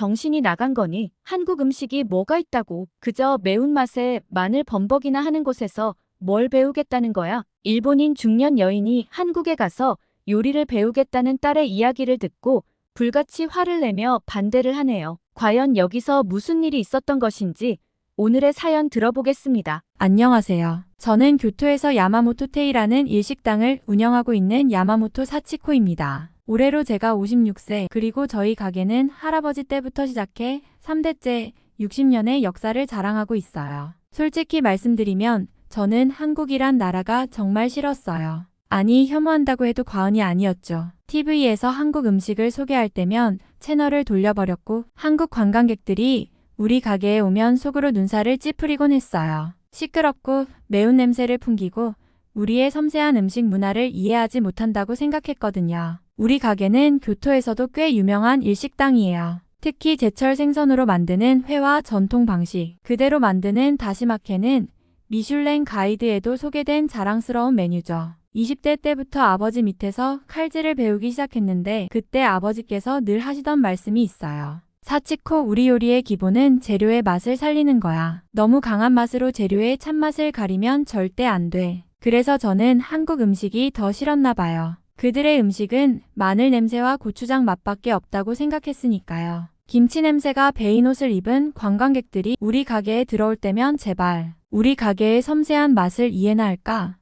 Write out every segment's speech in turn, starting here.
정신이 나간 거니? 한국 음식이 뭐가 있다고? 그저 매운맛에 마늘 범벅이나 하는 곳에서 뭘 배우겠다는 거야? 일본인 중년 여인이 한국에 가서 요리를 배우겠다는 딸의 이야기를 듣고 불같이 화를 내며 반대를 하네요. 과연 여기서 무슨 일이 있었던 것인지 오늘의 사연 들어보겠습니다. 안녕하세요. 저는 교토에서 야마모토테이라는 일식당을 운영하고 있는 야마모토 사치코입니다. 올해로 제가 56세, 그리고 저희 가게는 할아버지 때부터 시작해 3대째 60년의 역사를 자랑하고 있어요. 솔직히 말씀드리면 저는 한국이란 나라가 정말 싫었어요. 아니, 혐오한다고 해도 과언이 아니었죠. TV에서 한국 음식을 소개할 때면 채널을 돌려버렸고 한국 관광객들이 우리 가게에 오면 속으로 눈살을 찌푸리곤 했어요. 시끄럽고 매운 냄새를 풍기고 우리의 섬세한 음식 문화를 이해하지 못한다고 생각했거든요. 우리 가게는 교토에서도 꽤 유명한 일식당이에요. 특히 제철 생선으로 만드는 회와 전통 방식 그대로 만드는 다시마케는 미슐랭 가이드에도 소개된 자랑스러운 메뉴죠. 20대 때부터 아버지 밑에서 칼질을 배우기 시작했는데 그때 아버지께서 늘 하시던 말씀이 있어요. 사치코, 우리 요리의 기본은 재료의 맛을 살리는 거야. 너무 강한 맛으로 재료의 참맛을 가리면 절대 안 돼. 그래서 저는 한국 음식이 더 싫었나 봐요. 그들의 음식은 마늘 냄새와 고추장 맛밖에 없다고 생각했으니까요. 김치 냄새가 배인 옷을 입은 관광객들이 우리 가게에 들어올 때면 제발 우리 가게의 섬세한 맛을 이해나 할까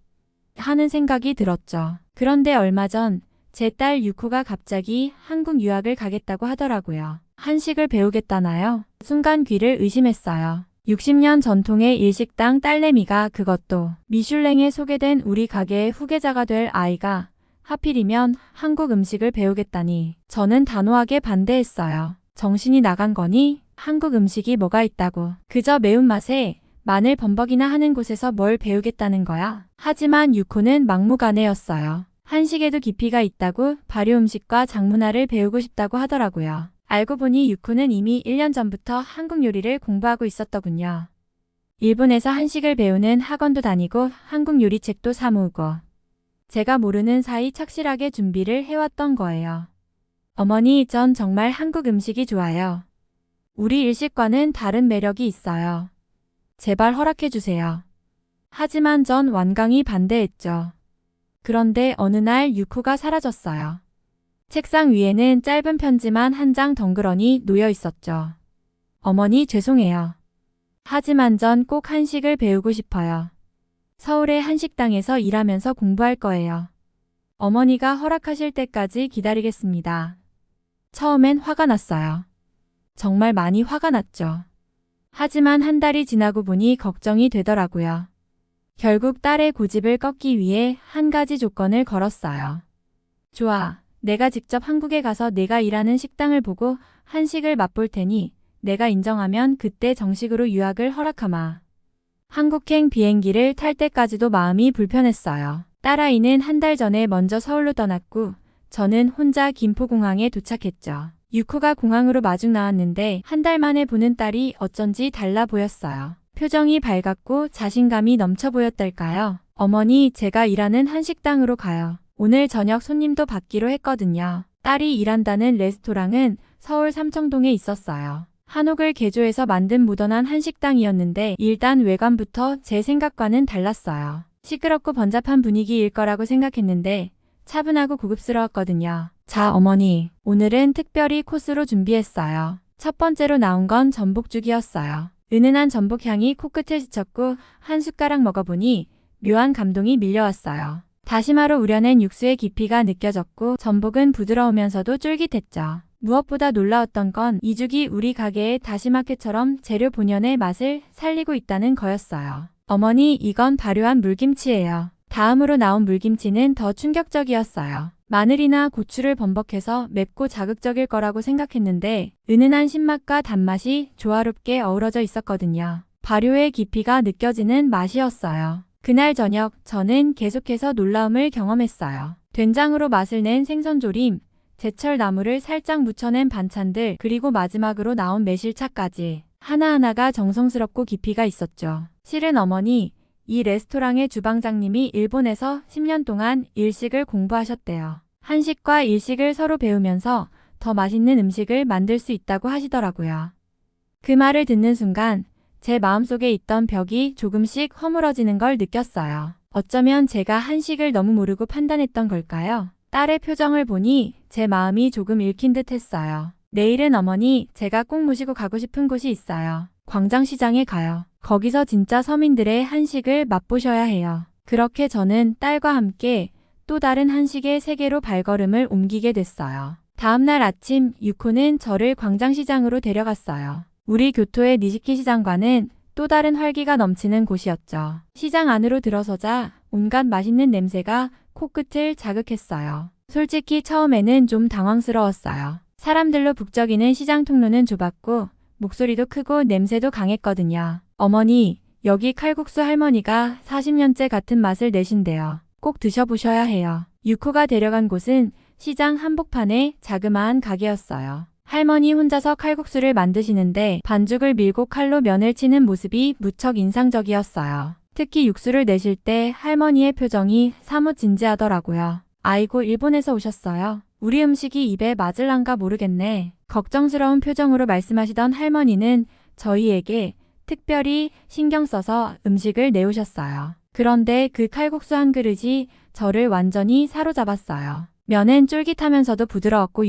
하는 생각이 들었죠. 그런데 얼마 전 제 딸 유코가 갑자기 한국 유학을 가겠다고 하더라고요. 한식을 배우겠다나요? 순간 귀를 의심했어요. 60년 전통의 일식당 딸내미가, 그것도 미슐랭에 소개된 우리 가게의 후계자가 될 아이가 하필이면 한국 음식을 배우겠다니 저는 단호하게 반대했어요. 정신이 나간 거니? 한국 음식이 뭐가 있다고. 그저 매운맛에 마늘 범벅이나 하는 곳에서 뭘 배우겠다는 거야. 하지만 유코는 막무가내였어요. 한식에도 깊이가 있다고, 발효 음식과 장문화를 배우고 싶다고 하더라고요. 알고 보니 유코는 이미 1년 전부터 한국 요리를 공부하고 있었더군요. 일본에서 한식을 배우는 학원도 다니고 한국 요리책도 사 모으고 제가 모르는 사이 착실하게 준비를 해왔던 거예요. 어머니, 전 정말 한국 음식이 좋아요. 우리 일식과는 다른 매력이 있어요. 제발 허락해주세요. 하지만 전 완강히 반대했죠. 그런데 어느 날 유코가 사라졌어요. 책상 위에는 짧은 편지만 한 장 덩그러니 놓여 있었죠. 어머니, 죄송해요. 하지만 전 꼭 한식을 배우고 싶어요. 서울의 한식당에서 일하면서 공부할 거예요. 어머니가 허락하실 때까지 기다리겠습니다. 처음엔 화가 났어요. 정말 많이 화가 났죠. 하지만 한 달이 지나고 보니 걱정이 되더라고요. 결국 딸의 고집을 꺾기 위해 한 가지 조건을 걸었어요. 좋아. 내가 직접 한국에 가서 내가 일하는 식당을 보고 한식을 맛볼 테니 내가 인정하면 그때 정식으로 유학을 허락하마. 한국행 비행기를 탈 때까지도 마음이 불편했어요. 딸아이는 한 달 전에 먼저 서울로 떠났고 저는 혼자 김포공항에 도착했죠. 유코가 공항으로 마중 나왔는데 한 달 만에 보는 딸이 어쩐지 달라 보였어요. 표정이 밝았고 자신감이 넘쳐 보였달까요? 어머니, 제가 일하는 한식당으로 가요. 오늘 저녁 손님도 받기로 했거든요. 딸이 일한다는 레스토랑은 서울 삼청동에 있었어요. 한옥을 개조해서 만든 모던한 한식당이었는데 일단 외관부터 제 생각과는 달랐어요. 시끄럽고 번잡한 분위기일 거라고 생각했는데 차분하고 고급스러웠거든요. 자, 어머니, 오늘은 특별히 코스로 준비했어요. 첫 번째로 나온 건 전복죽이었어요. 은은한 전복향이 코끝을 스쳤고 한 숟가락 먹어보니 묘한 감동이 밀려왔어요. 다시마로 우려낸 육수의 깊이가 느껴졌고 전복은 부드러우면서도 쫄깃했죠. 무엇보다 놀라웠던 건 이 죽이 우리 가게의 다시마케처럼 재료 본연의 맛을 살리고 있다는 거였어요. 어머니, 이건 발효한 물김치예요. 다음으로 나온 물김치는 더 충격적이었어요. 마늘이나 고추를 범벅해서 맵고 자극적일 거라고 생각했는데 은은한 신맛과 단맛이 조화롭게 어우러져 있었거든요. 발효의 깊이가 느껴지는 맛이었어요. 그날 저녁 저는 계속해서 놀라움을 경험했어요. 된장으로 맛을 낸 생선조림, 제철 나물을 살짝 묻혀낸 반찬들, 그리고 마지막으로 나온 매실차까지 하나하나가 정성스럽고 깊이가 있었죠. 실은 어머니, 이 레스토랑의 주방장님이 일본에서 10년 동안 일식을 공부하셨대요. 한식과 일식을 서로 배우면서 더 맛있는 음식을 만들 수 있다고 하시더라고요. 그 말을 듣는 순간 제 마음속에 있던 벽이 조금씩 허물어지는 걸 느꼈어요. 어쩌면 제가 한식을 너무 모르고 판단했던 걸까요? 딸의 표정을 보니 제 마음이 조금 읽힌 듯 했어요. 내일은 어머니, 제가 꼭 모시고 가고 싶은 곳이 있어요. 광장시장에 가요. 거기서 진짜 서민들의 한식을 맛보셔야 해요. 그렇게 저는 딸과 함께 또 다른 한식의 세계로 발걸음을 옮기게 됐어요. 다음날 아침 유코는 저를 광장시장으로 데려갔어요. 우리 교토의 니시키 시장과는 또 다른 활기가 넘치는 곳이었죠. 시장 안으로 들어서자 온갖 맛있는 냄새가 코끝을 자극했어요. 솔직히 처음에는 좀 당황스러웠어요. 사람들로 북적이는 시장 통로는 좁았고 목소리도 크고 냄새도 강했거든요. 어머니, 여기 칼국수 할머니가 40년째 같은 맛을 내신대요. 꼭 드셔보셔야 해요. 유코가 데려간 곳은 시장 한복판의 자그마한 가게였어요. 할머니 혼자서 칼국수를 만드시는데 반죽을 밀고 칼로 면을 치는 모습이 무척 인상적이었어요. 특히 육수를 내실 때 할머니의 표정이 사뭇 진지하더라고요. 아이고, 일본에서 오셨어요? 우리 음식이 입에 맞을란가 모르겠네. 걱정스러운 표정으로 말씀하시던 할머니는 저희에게 특별히 신경 써서 음식을 내오셨어요. 그런데 그 칼국수 한 그릇이 저를 완전히 사로잡았어요. 면은 쫄깃하면서도 부드러웠고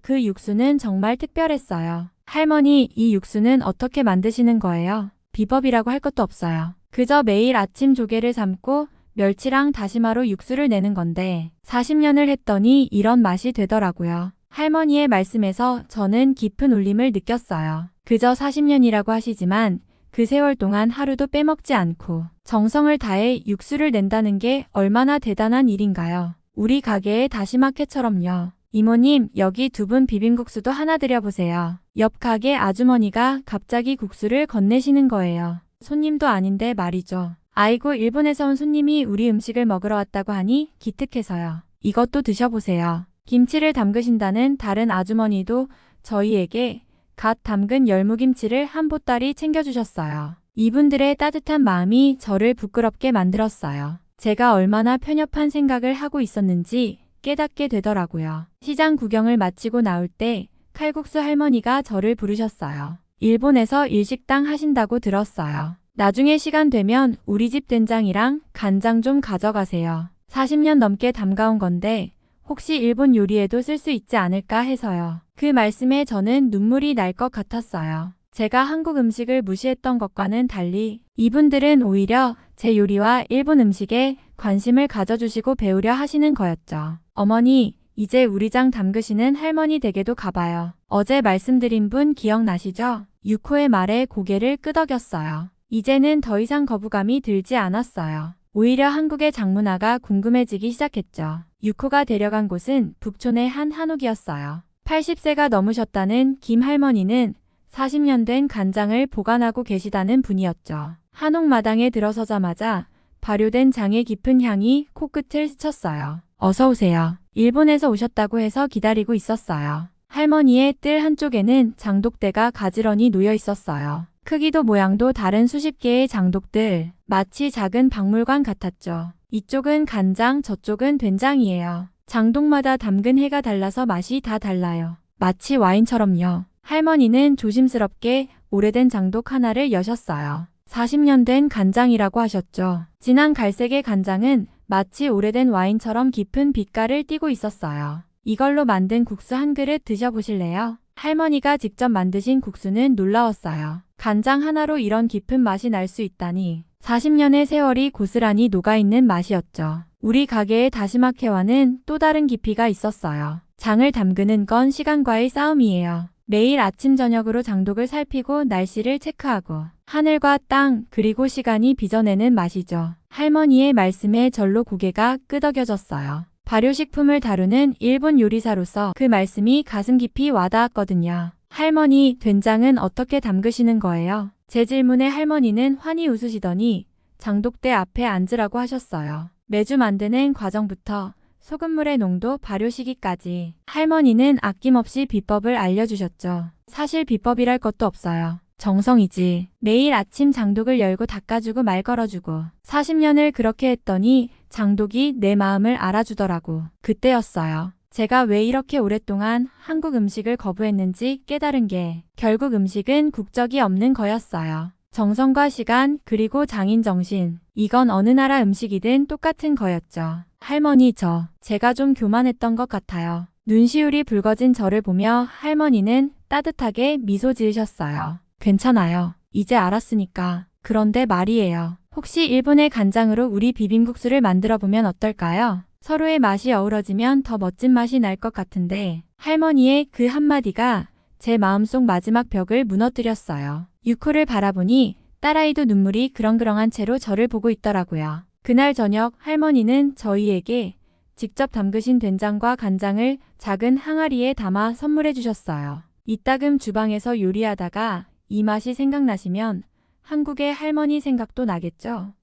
그 육수는 정말 특별했어요. 할머니, 이 육수는 어떻게 만드시는 거예요? 비법이라고 할 것도 없어요. 그저 매일 아침 조개를 삶고 멸치랑 다시마로 육수를 내는 건데 40년을 했더니 이런 맛이 되더라고요. 할머니의 말씀에서 저는 깊은 울림을 느꼈어요. 그저 40년이라고 하시지만 그 세월 동안 하루도 빼먹지 않고 정성을 다해 육수를 낸다는 게 얼마나 대단한 일인가요? 우리 가게의 다시마캐처럼요. 이모님, 여기 두분 비빔국수도 하나 드려보세요. 옆 가게 아주머니가 갑자기 국수를 건네시는 거예요. 손님도 아닌데 말이죠. 아이고, 일본에서 온 손님이 우리 음식을 먹으러 왔다고 하니 기특해서요. 이것도 드셔보세요. 김치를 담그신다는 다른 아주머니도 저희에게 갓 담근 열무김치를 한 보따리 챙겨주셨어요. 이분들의 따뜻한 마음이 저를 부끄럽게 만들었어요. 제가 얼마나 편협한 생각을 하고 있었는지 깨닫게 되더라고요. 시장 구경을 마치고 나올 때 칼국수 할머니가 저를 부르셨어요. 일본에서 일식당 하신다고 들었어요. 나중에 시간 되면 우리 집 된장이랑 간장 좀 가져가세요. 40년 넘게 담가온 건데 혹시 일본 요리에도 쓸 수 있지 않을까 해서요. 그 말씀에 저는 눈물이 날 것 같았어요. 제가 한국 음식을 무시했던 것과는 달리 이분들은 오히려 제 요리와 일본 음식에 관심을 가져주시고 배우려 하시는 거였죠. 어머니, 이제 우리 장 담그시는 할머니 댁에도 가봐요. 어제 말씀드린 분 기억나시죠? 유코의 말에 고개를 끄덕였어요. 이제는 더 이상 거부감이 들지 않았어요. 오히려 한국의 장문화가 궁금해지기 시작했죠. 유코가 데려간 곳은 북촌의 한 한옥이었어요. 80세가 넘으셨다는 김 할머니는 40년 된 간장을 보관하고 계시다는 분이었죠. 한옥 마당에 들어서자마자 발효된 장의 깊은 향이 코끝을 스쳤어요. 어서 오세요. 일본에서 오셨다고 해서 기다리고 있었어요. 할머니의 뜰 한쪽에는 장독대가 가지런히 놓여 있었어요. 크기도 모양도 다른 수십 개의 장독들, 마치 작은 박물관 같았죠. 이쪽은 간장, 저쪽은 된장이에요. 장독마다 담근 해가 달라서 맛이 다 달라요. 마치 와인처럼요. 할머니는 조심스럽게 오래된 장독 하나를 여셨어요. 40년 된 간장이라고 하셨죠. 진한 갈색의 간장은 마치 오래된 와인처럼 깊은 빛깔을 띠고 있었어요. 이걸로 만든 국수 한 그릇 드셔보실래요? 할머니가 직접 만드신 국수는 놀라웠어요. 간장 하나로 이런 깊은 맛이 날 수 있다니. 40년의 세월이 고스란히 녹아있는 맛이었죠. 우리 가게의 다시마캐와는 또 다른 깊이가 있었어요. 장을 담그는 건 시간과의 싸움이에요. 매일 아침 저녁으로 장독을 살피고 날씨를 체크하고 하늘과 땅 그리고 시간이 빚어내는 맛이죠. 할머니의 말씀에 절로 고개가 끄덕여졌어요. 발효식품을 다루는 일본 요리사로서 그 말씀이 가슴 깊이 와닿았거든요. 할머니, 된장은 어떻게 담그시는 거예요? 제 질문에 할머니는 환히 웃으시더니 장독대 앞에 앉으라고 하셨어요. 매주 만드는 과정부터 소금물의 농도, 발효 시기까지 할머니는 아낌없이 비법을 알려주셨죠. 사실 비법이랄 것도 없어요. 정성이지. 매일 아침 장독을 열고 닦아주고 말 걸어주고 40년을 그렇게 했더니 장독이 내 마음을 알아주더라고. 그때였어요. 제가 왜 이렇게 오랫동안 한국 음식을 거부했는지 깨달은 게 결국 음식은 국적이 없는 거였어요. 정성과 시간, 그리고 장인 정신. 이건 어느 나라 음식이든 똑같은 거였죠. 할머니 제가 좀 교만했던 것 같아요. 눈시울이 붉어진 저를 보며 할머니는 따뜻하게 미소 지으셨어요. 괜찮아요. 이제 알았으니까. 그런데 말이에요. 혹시 일본의 간장으로 우리 비빔국수를 만들어 보면 어떨까요? 서로의 맛이 어우러지면 더 멋진 맛이 날 것 같은데 할머니의 그 한마디가 제 마음속 마지막 벽을 무너뜨렸어요. 유코를 바라보니 딸아이도 눈물이 그렁그렁한 채로 저를 보고 있더라고요. 그날 저녁 할머니는 저희에게 직접 담그신 된장과 간장을 작은 항아리에 담아 선물해 주셨어요. 이따금 주방에서 요리하다가 이 맛이 생각나시면 한국의 할머니 생각도 나겠죠?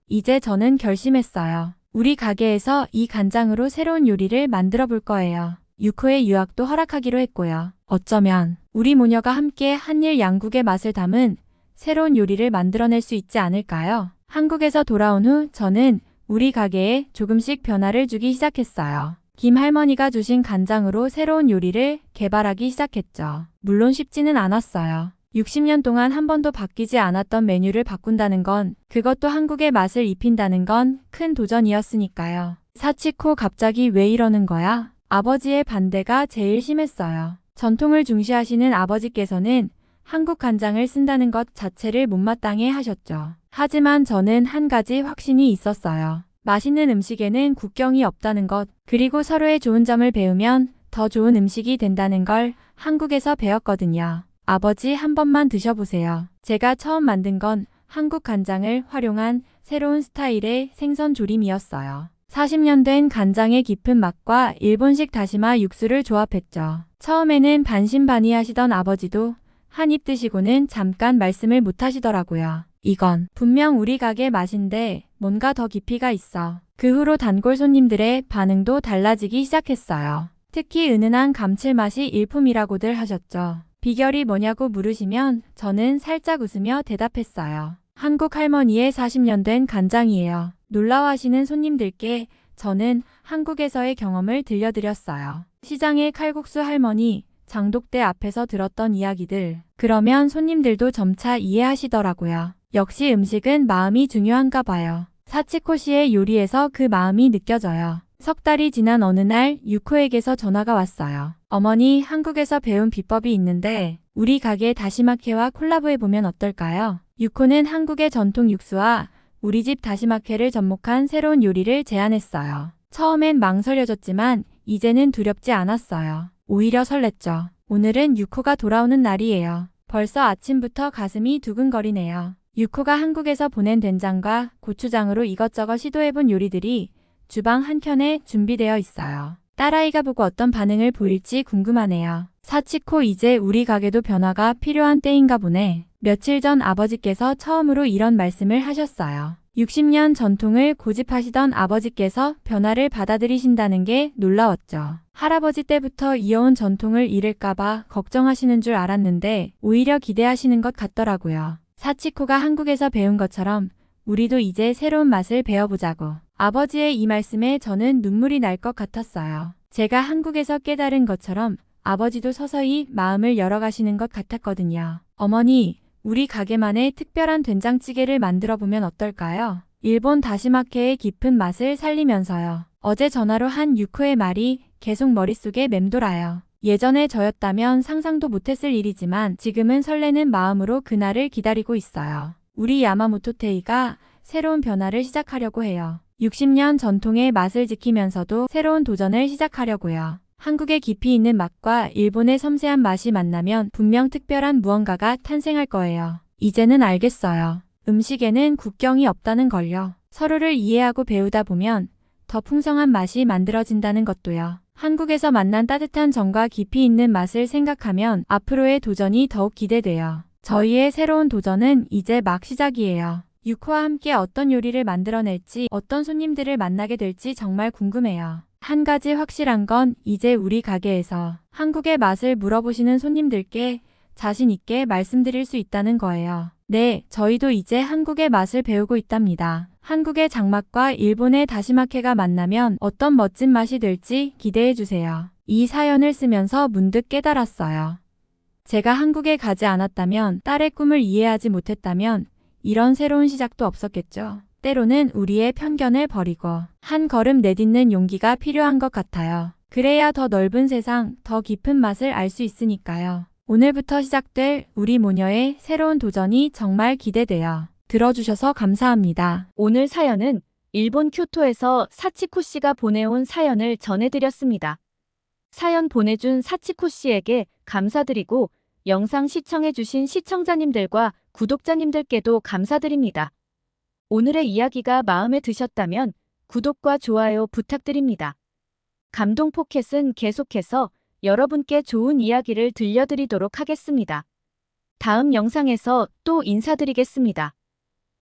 이제 저는 결심했어요. 우리 가게에서 이 간장으로 새로운 요리를 만들어 볼 거예요. 유코의 유학도 허락하기로 했고요. 어쩌면 우리 모녀가 함께 한일 양국의 맛을 담은 새로운 요리를 만들어낼 수 있지 않을까요? 한국에서 돌아온 후 저는 우리 가게에 조금씩 변화를 주기 시작했어요. 김 할머니가 주신 간장으로 새로운 요리를 개발하기 시작했죠. 물론 쉽지는 않았어요. 60년 동안 한 번도 바뀌지 않았던 메뉴를 바꾼다는 건, 그것도 한국의 맛을 입힌다는 건 큰 도전이었으니까요. 사치코 갑자기 왜 이러는 거야? 아버지의 반대가 제일 심했어요. 전통을 중시하시는 아버지께서는 한국 간장을 쓴다는 것 자체를 못마땅해 하셨죠. 하지만 저는 한 가지 확신이 있었어요. 맛있는 음식에는 국경이 없다는 것, 그리고 서로의 좋은 점을 배우면 더 좋은 음식이 된다는 걸 한국에서 배웠거든요. 아버지 한 번만 드셔보세요. 제가 처음 만든 건 한국 간장을 활용한 새로운 스타일의 생선 조림이었어요. 40년 된 간장의 깊은 맛과 일본식 다시마 육수를 조합했죠. 처음에는 반신반의하시던 아버지도 한 입 드시고는 잠깐 말씀을 못 하시더라고요. 이건 분명 우리 가게 맛인데 뭔가 더 깊이가 있어. 그 후로 단골 손님들의 반응도 달라지기 시작했어요. 특히 은은한 감칠맛이 일품이라고들 하셨죠. 비결이 뭐냐고 물으시면 저는 살짝 웃으며 대답했어요. 한국 할머니의 40년 된 간장이에요. 놀라워하시는 손님들께 저는 한국에서의 경험을 들려드렸어요. 시장의 칼국수 할머니, 장독대 앞에서 들었던 이야기들. 그러면 손님들도 점차 이해하시더라고요. 역시 음식은 마음이 중요한가 봐요. 사치코 씨의 요리에서 그 마음이 느껴져요. 석 달이 지난 어느 날 유코에게서 전화가 왔어요. 어머니, 한국에서 배운 비법이 있는데 우리 가게 다시마케와 콜라보해보면 어떨까요? 유코는 한국의 전통 육수와 우리 집 다시마케를 접목한 새로운 요리를 제안했어요. 처음엔 망설여졌지만 이제는 두렵지 않았어요. 오히려 설렜죠. 오늘은 유코가 돌아오는 날이에요. 벌써 아침부터 가슴이 두근거리네요. 유코가 한국에서 보낸 된장과 고추장으로 이것저것 시도해본 요리들이 주방 한켠에 준비되어 있어요. 딸아이가 보고 어떤 반응을 보일지 궁금하네요. 사치코, 이제 우리 가게도 변화가 필요한 때인가 보네. 며칠 전 아버지께서 처음으로 이런 말씀을 하셨어요. 60년 전통을 고집하시던 아버지께서 변화를 받아들이신다는 게 놀라웠죠. 할아버지 때부터 이어온 전통을 잃을까봐 걱정하시는 줄 알았는데 오히려 기대하시는 것 같더라고요. 사치코가 한국에서 배운 것처럼 우리도 이제 새로운 맛을 배워보자고. 아버지의 이 말씀에 저는 눈물이 날 것 같았어요. 제가 한국에서 깨달은 것처럼 아버지도 서서히 마음을 열어가시는 것 같았거든요. 어머니, 우리 가게만의 특별한 된장찌개를 만들어보면 어떨까요? 일본 다시마케의 깊은 맛을 살리면서요. 어제 전화로 한 유코의 말이 계속 머릿속에 맴돌아요. 예전에 저였다면 상상도 못했을 일이지만 지금은 설레는 마음으로 그날을 기다리고 있어요. 우리 야마모토 테이가 새로운 변화를 시작하려고 해요. 60년 전통의 맛을 지키면서도 새로운 도전을 시작하려고요. 한국의 깊이 있는 맛과 일본의 섬세한 맛이 만나면 분명 특별한 무언가가 탄생할 거예요. 이제는 알겠어요. 음식에는 국경이 없다는 걸요. 서로를 이해하고 배우다 보면 더 풍성한 맛이 만들어진다는 것도요. 한국에서 만난 따뜻한 정과 깊이 있는 맛을 생각하면 앞으로의 도전이 더욱 기대돼요. 저희의 새로운 도전은 이제 막 시작이에요. 유코와 함께 어떤 요리를 만들어낼지, 어떤 손님들을 만나게 될지 정말 궁금해요. 한 가지 확실한 건 이제 우리 가게에서 한국의 맛을 물어보시는 손님들께 자신 있게 말씀드릴 수 있다는 거예요. 네, 저희도 이제 한국의 맛을 배우고 있답니다. 한국의 장맛과 일본의 다시마케가 만나면 어떤 멋진 맛이 될지 기대해주세요. 이 사연을 쓰면서 문득 깨달았어요. 제가 한국에 가지 않았다면, 딸의 꿈을 이해하지 못했다면 이런 새로운 시작도 없었겠죠. 때로는 우리의 편견을 버리고 한 걸음 내딛는 용기가 필요한 것 같아요. 그래야 더 넓은 세상, 더 깊은 맛을 알 수 있으니까요. 오늘부터 시작될 우리 모녀의 새로운 도전이 정말 기대돼요. 들어주셔서 감사합니다. 오늘 사연은 일본 교토에서 사치코 씨가 보내온 사연을 전해드렸습니다. 사연 보내준 사치코 씨에게 감사드리고 영상 시청해주신 시청자님들과 구독자님들께도 감사드립니다. 오늘의 이야기가 마음에 드셨다면 구독과 좋아요 부탁드립니다. 감동 포켓은 계속해서 여러분께 좋은 이야기를 들려드리도록 하겠습니다. 다음 영상에서 또 인사드리겠습니다.